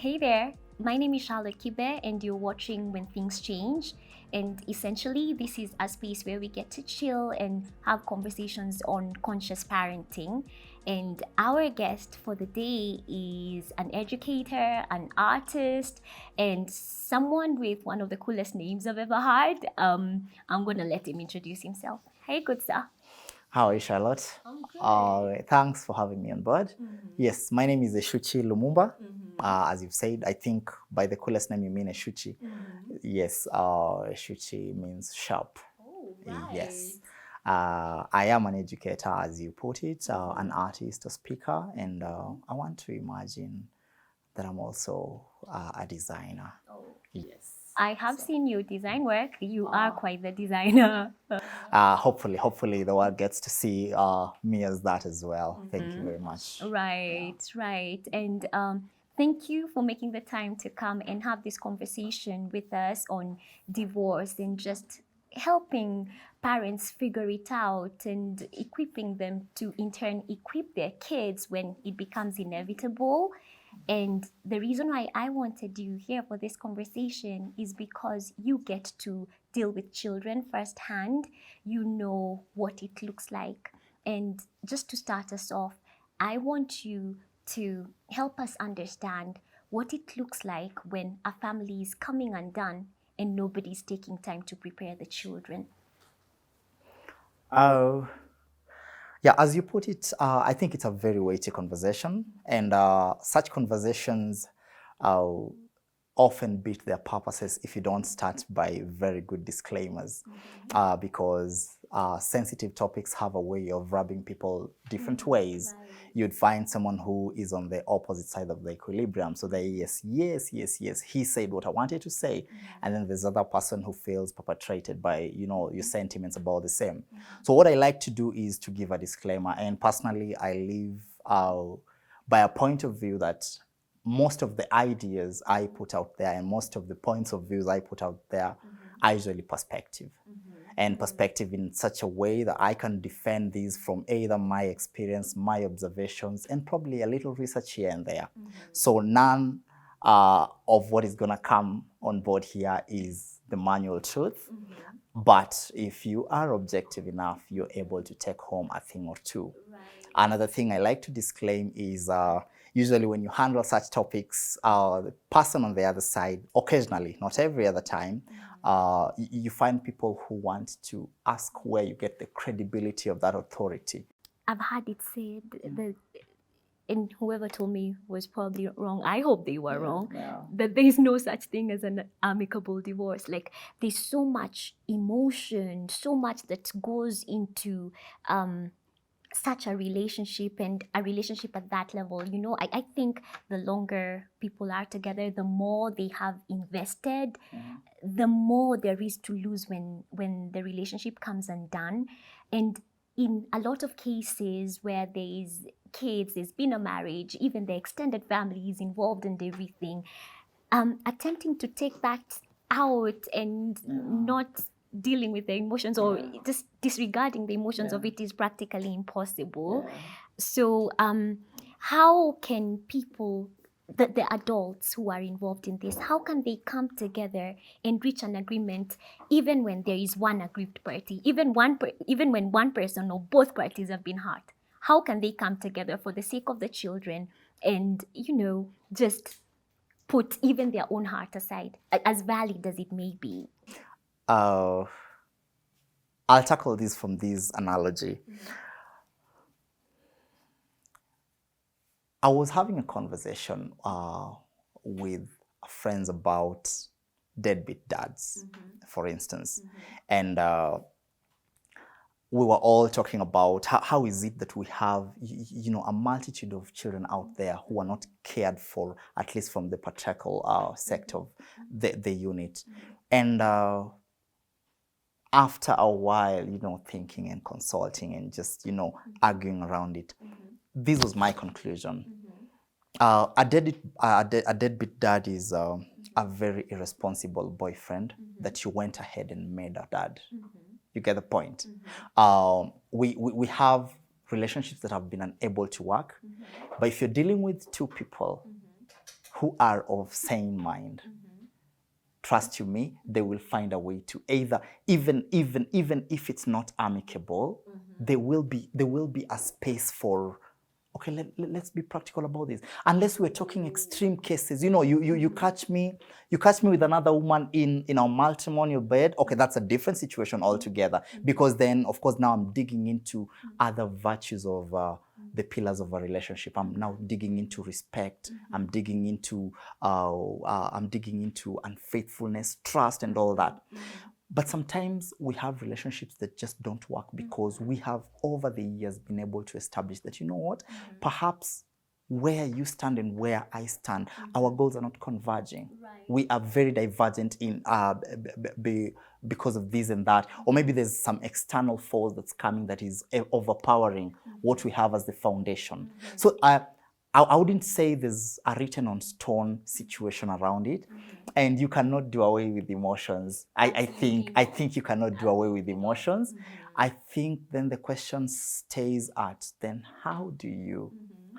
Hey there, my name is Charlotte Kibe and you're watching When Things Change. And essentially, this is a space where we get to chill and have conversations on conscious parenting. And our guest for the day is an educator, an artist, and someone with one of the coolest names I've ever heard. I'm going to let him introduce himself. Hey, good sir. How are you, Charlotte? I'm good. Thanks for having me on board. Yes, my name is Eshuchi Lumumba. As you've said, I think by the coolest name you mean Eshuchi. Yes, Eshuchi means sharp. Oh, right. Yes. I am an educator, as you put it, an artist, a speaker, and I want to imagine that I'm also a designer. Oh. Yes. I have seen your design work. You are quite the designer. Hopefully the world gets to see me as that as well. Thank you very much. Right, right. And thank you for making the time to come and have this conversation with us on divorce and just helping parents figure it out and equipping them to in turn equip their kids when it becomes inevitable. And the reason why I wanted you here for this conversation is because you get to deal with children firsthand. You know what it looks like. And just to start us off, I want you to help us understand what it looks like when a family is coming undone and nobody's taking time to prepare the children. Yeah, as you put it, I think it's a very weighty conversation, and such conversations often beat their purposes if you don't start by very good disclaimers, because sensitive topics have a way of rubbing people different ways. Right. You'd find someone who is on the opposite side of the equilibrium. So they, yes, he said what I wanted to say. And then there's other person who feels perpetrated by, your sentiments about the same. So what I like to do is to give a disclaimer. And personally, I live by a point of view that most of the ideas I put out there and most of the points of views I put out there are usually perspective. And perspective in such a way that I can defend these from either my experience, my observations, and probably a little research here and there. So none of what is going to come on board here is the manual truth. But if you are objective enough, you're able to take home a thing or two. Right. Another thing I like to disclaim is usually when you handle such topics, the person on the other side, occasionally, not every other time, you find people who want to ask where you get the credibility of that authority. I've had it said that, and whoever told me was probably wrong. I hope they were wrong. That there is no such thing as an amicable divorce. Like, there's so much emotion, so much that goes into such a relationship, and a relationship at that level. I think the longer people are together, the more they have invested, the more there is to lose when the relationship comes undone. And in a lot of cases where there's kids, there's been a marriage, even the extended family is involved and everything, attempting to take that out and not dealing with the emotions or just disregarding the emotions of it is practically impossible. So how can people, the adults who are involved in this, how can they come together and reach an agreement even when there is one aggrieved party, even when one person or both parties have been hurt? How can they come together for the sake of the children and, just put even their own heart aside, as valid as it may be? I'll tackle this from this analogy. I was having a conversation with friends about deadbeat dads, for instance. And we were all talking about how is it that we have, a multitude of children out there who are not cared for, at least from the patriarchal sector of the unit. And after a while, thinking and consulting and just, arguing around it, this was my conclusion. A deadbeat dad is a very irresponsible boyfriend that you went ahead and made a dad. You get the point? We have relationships that have been unable to work, but if you're dealing with two people who are of sane mind, trust you me, they will find a way to either, even if it's not amicable, there will be a space for, okay, let's be practical about this. Unless we're talking extreme cases, you catch me with another woman in our matrimonial bed, okay, that's a different situation altogether, because then, of course, now I'm digging into other virtues of the pillars of a relationship. I'm now digging into respect. I'm digging into unfaithfulness, trust, and all that. But sometimes we have relationships that just don't work because we have over the years been able to establish that, you know what, perhaps where you stand and where I stand, our goals are not converging. Right. We are very divergent in because of this and that, or maybe there's some external force that's coming that is overpowering what we have as the foundation. So I wouldn't say there's a written on stone situation around it, and you cannot do away with emotions. I think you cannot do away with emotions. I think then the question stays at, then how do you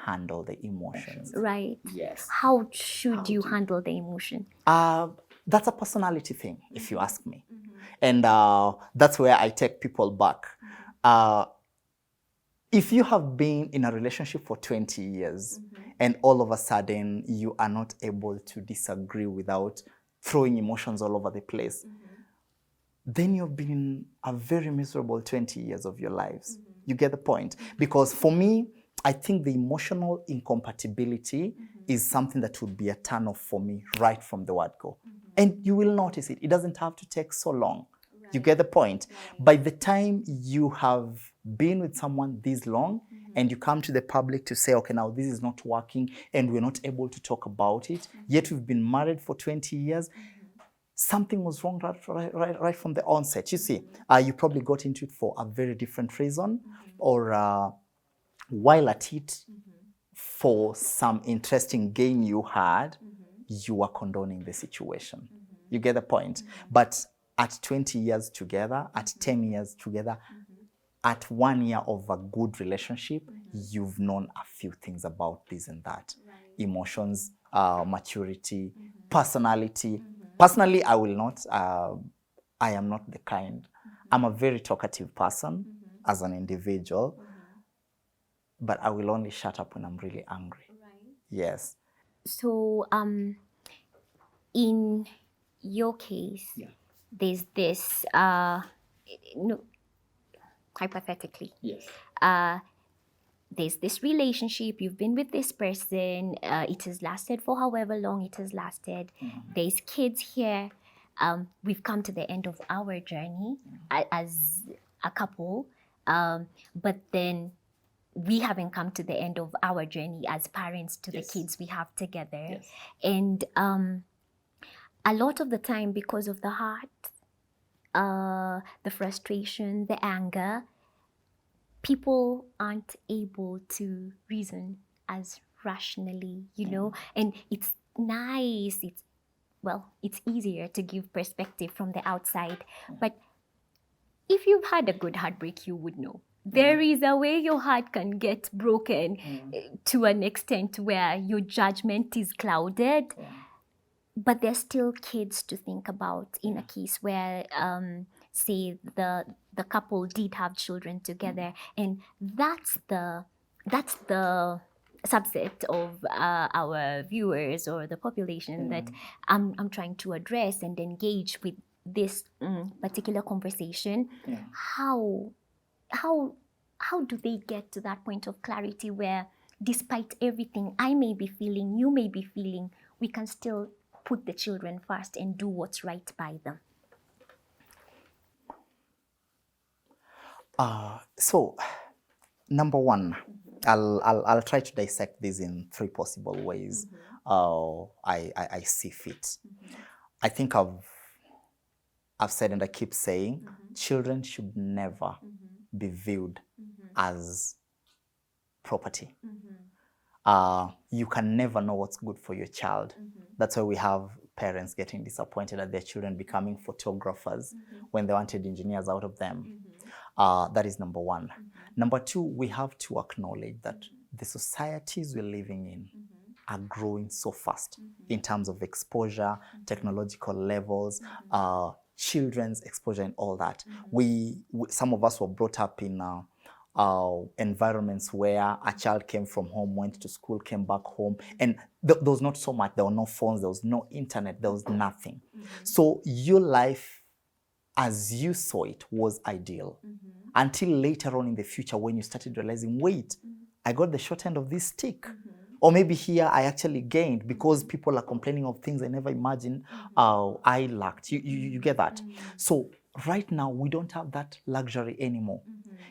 handle the emotions? Right. Yes. How should you handle the emotion? That's a personality thing, if you ask me. And that's where I take people back. If you have been in a relationship for 20 years and all of a sudden you are not able to disagree without throwing emotions all over the place, then you've been a very miserable 20 years of your lives. You get the point? Because for me, I think the emotional incompatibility is something that would be a turn off for me right from the word go. And you will notice it. It doesn't have to take so long. Right. You get the point? Right. By the time you have been with someone this long and you come to the public to say, okay, now this is not working and we're not able to talk about it, yet we've been married for 20 years, something was wrong right from the onset. You see, you probably got into it for a very different reason, or while at it, for some interesting gain you had, you are condoning the situation. You get the point? But at 20 years together, at 10 years together, at 1 year of a good relationship, you've known a few things about this and that. Right. Emotions, maturity, personality. Personally, I will not, I am not the kind. I'm a very talkative person as an individual, but I will only shut up when I'm really angry. Right. Yes. So, in your case, there's this, no, hypothetically, yes, there's this relationship, you've been with this person, it has lasted for however long it has lasted, there's kids here, we've come to the end of our journey as a couple, but then we haven't come to the end of our journey as parents to the kids we have together. Yes. And a lot of the time, because of the heart, the frustration, the anger, people aren't able to reason as rationally, you know, and it's nice, it's easier to give perspective from the outside. But if you've had a good heartbreak, you would know. There is a way your heart can get broken to an extent where your judgment is clouded, but there's still kids to think about in a case where, say, the couple did have children together, and that's the subset of our viewers or the population that I'm trying to address and engage with this particular conversation. How do they get to that point of clarity where, despite everything I may be feeling, you may be feeling, we can still put the children first and do what's right by them? So, number one, I'll try to dissect this in three possible ways. I see fit. I think I've said and I keep saying, children should never be viewed as property. You can never know what's good for your child. That's why we have parents getting disappointed at their children becoming photographers when they wanted engineers out of them. That is number one. Number two, we have to acknowledge that the societies we're living in are growing so fast in terms of exposure, technological levels, children's exposure and all that. Some of us were brought up in environments where a child came from home, went to school, came back home, and there was not so much. There were no phones, there was no internet, there was nothing. So your life as you saw it was ideal until later on in the future when you started realizing, wait, I got the short end of this stick. Or maybe here I actually gained because people are complaining of things I never imagined I lacked. You get that? So right now we don't have that luxury anymore.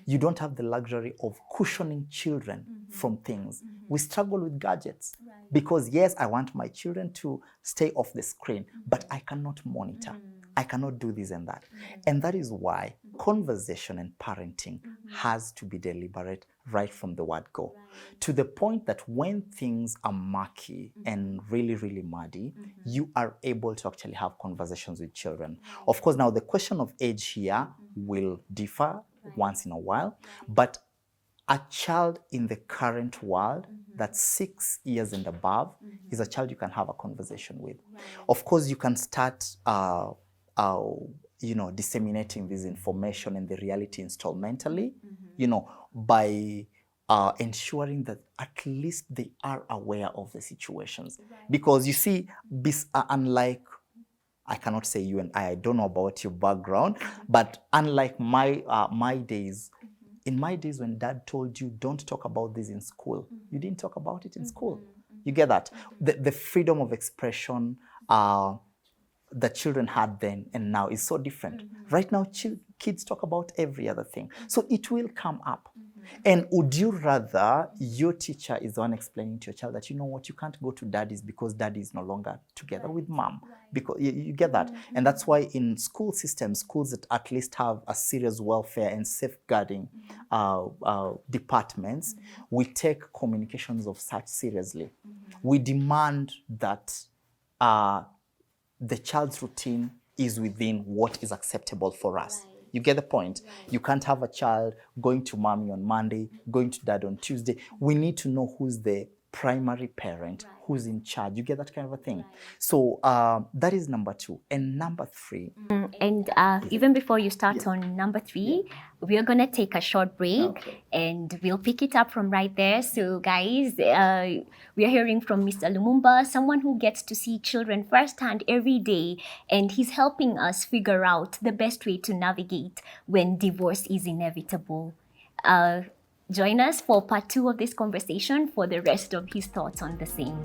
You don't have the luxury of cushioning children from things. We struggle with gadgets because yes, I want my children to stay off the screen, but I cannot monitor. I cannot do this and that. And that is why conversation and parenting has to be deliberate right from the word go. To the point that when things are murky and really, really muddy, you are able to actually have conversations with children. Of course, now the question of age here will differ once in a while, but a child in the current world that's 6 years and above is a child you can have a conversation with. Of course, you can start disseminating this information and the reality instrumentally, by ensuring that at least they are aware of the situations. Because you see, unlike, I cannot say you and I don't know about your background, but unlike my days, in my days when dad told you don't talk about this in school, you didn't talk about it in school. You get that? The freedom of expression that children had then and now is so different. Right now, kids talk about every other thing. So it will come up. And would you rather your teacher is the one explaining to your child that, you know what, you can't go to daddy's because daddy is no longer together with mom? Because you get that. And that's why in school systems, schools that at least have a serious welfare and safeguarding departments, we take communications of such seriously. We demand that the child's routine is within what is acceptable for us. You get the point? You can't have a child going to mommy on Monday, going to dad on Tuesday. We need to know who's the primary parent, who's in charge. You get that kind of a thing. So that is number 2. And number 3. And even before you start on number 3, we are going to take a short break and we'll pick it up from right there. So guys, we are hearing from Mr. Lumumba, someone who gets to see children firsthand every day, and he's helping us figure out the best way to navigate when divorce is inevitable. Join us for part 2 of this conversation for the rest of his thoughts on the same.